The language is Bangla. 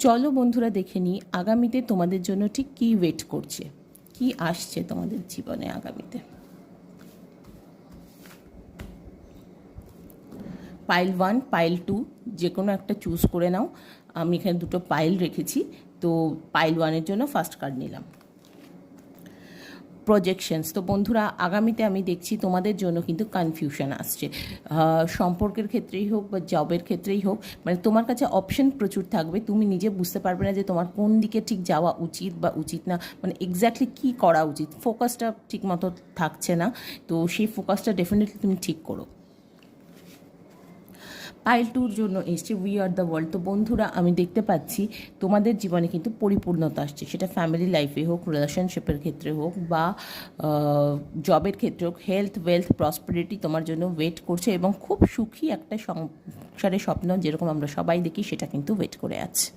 চলো বন্ধুরা দেখে নিই আগামীতে তোমাদের জন্য ঠিক কী ওয়েট করছে, কি আসছে তোমাদের জীবনে আগামীতে। পাইল 1 পাইল 2 যে কোনো একটা চুজ করে নাও। আমি এখানে দুটো পাইল রেখেছি, তো পাইল 1-এর জন্য ফার্স্ট কার্ড নিলাম। প্রজেকশনস। তো বন্ধুরা আগামীতে আমি দেখছি তোমাদের জন্য কিন্তু কনফিউশন আসছে, সম্পর্কের ক্ষেত্রেই হোক বা জবের ক্ষেত্রেই হোক। মানে তোমার কাছে অপশন প্রচুর থাকবে, তুমি নিজে বুঝতে পারবে না যে তোমার কোন দিকে ঠিক যাওয়া উচিত বা উচিত না, মানে এক্স্যাক্টলি কী করা উচিত। ফোকাসটা ঠিক মতো থাকছে না, তো সেই ফোকাসটা ডেফিনেটলি তুমি ঠিক করো। পাইল 2-র জন্য এসছে উই আর দ্য ওয়ার্ল্ড। তো বন্ধুরা আমি দেখতে পাচ্ছি তোমাদের জীবনে কিন্তু পরিপূর্ণতা আসছে, সেটা ফ্যামিলি লাইফে হোক, রিলেশনশিপের ক্ষেত্রে হোক বা জবের ক্ষেত্রে হোক। হেলথ, ওয়েলথ, প্রসপারিটি তোমার জন্য ওয়েট করছে এবং খুব সুখী একটা সংসারের স্বপ্ন যেরকম আমরা সবাই দেখি সেটা কিন্তু ওয়েট করে আছে।